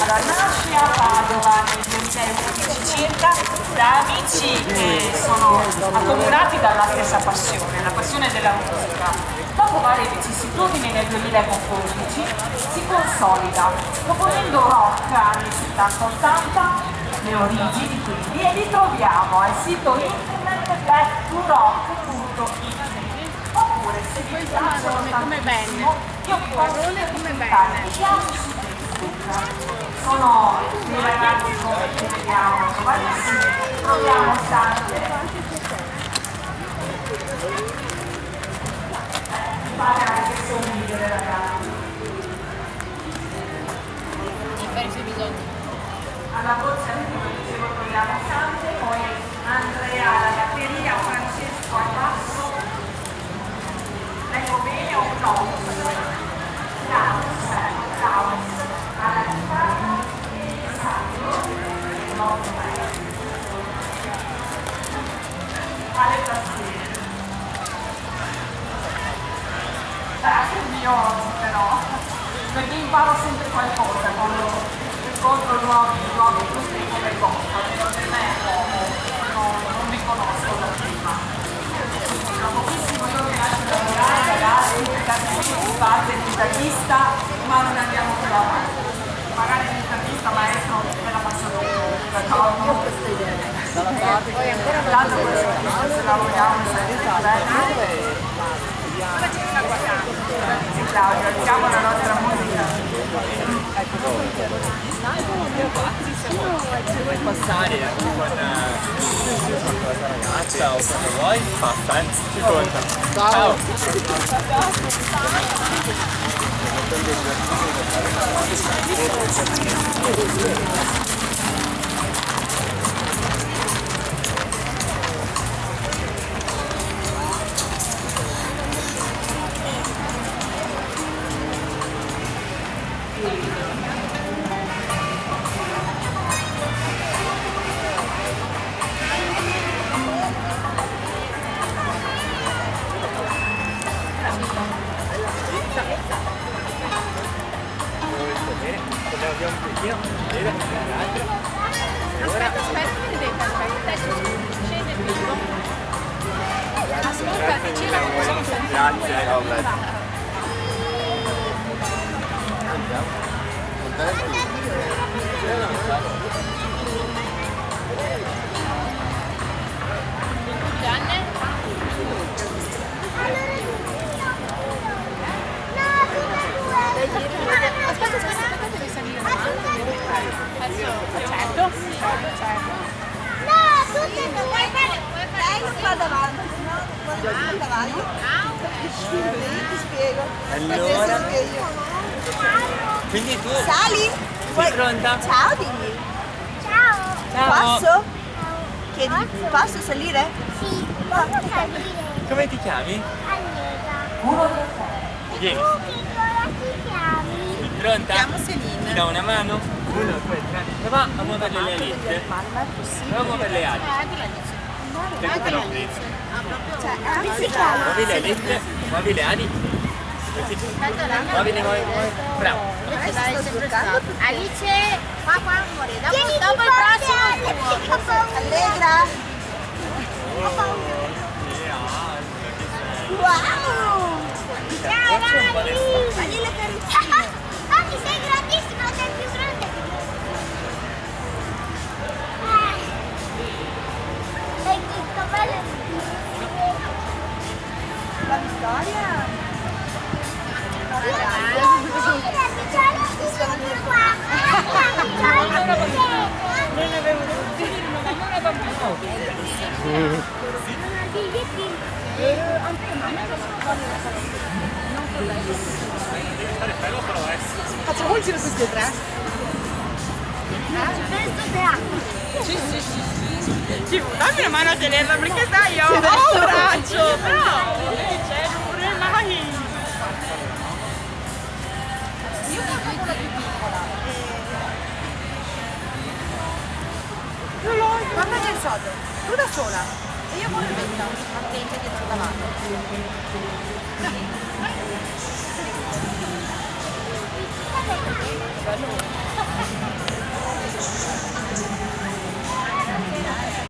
Allora, nasce a Padova nel 2011 circa da amici che sono accomunati dalla stessa passione, la passione della musica. Dopo varie vicissitudini nel 2014 si consolida, proponendo rock anni 70-80, le origini quindi, e li troviamo al sito internet backturock.it. Oppure se vi piacciono tantissimo, io vi consiglio di cliccare mi piace su Facebook. Sono dei ragazzi come ci vediamo, giovanissimi, troviamo tante. Fare anche sogni delle ragazze. Per i suoi bisogni. Alla voce, come dicevo, troviamo Sante, poi Andrea alla batteria, Francesco al basso, leggo bene o no? Klaus alla chitarra e Sandro alle tastiere. Anche il mio oggi però, perché imparo sempre qualcosa quando incontro nuovi gruppi come Costa, però per me è nuovo, non vi conosco da prima. Tra pochissimo io mi lascio lavorare, ragazzi, perché si parte l'intervista, ma non andiamo più avanti. Magari l'intervista maestro me la faccio dopo, d'accordo? Io ho questa idea. Tanto se lavoriamo sempre. Ora ci sta guardando. Claudio, alziamo la nostra musica. Vuoi passare con questa ragazza o come vuoi? Passa, ci conta. Ciao! Allora, quindi tu sali? sei pronta? Ciao dimmi. Ciao! Posso? Chiedi, posso salire? Sì, posso salire? Come ti chiami? Allegra. Vieni, Tu che cosa ti chiami? pronta? Chiamo Selina. Ti do una mano? 1, 2, 3. Prova a muovere le alette. Prova a muovere le ali. Perché te l'ho preso? Muovi le alette, muovi le ali. Così. Muovi le muovi. Bravo. Alice, qua amore, dopo il prossimo. Allegra. Wow! Ciao Dani! Fagli le caroccine. Oggi sei grandissima, sei più grande che io. Sei tutto bello. La vittoria. Non avevo Facciamo un giro tutti e tre? Sì, dammi una mano a tenerla perché sai io ho un braccio, però c'è pure mai. Io sono quella più piccola. Guarda che il sodo, tu da sola. E io con il vento, attenta dietro davanti.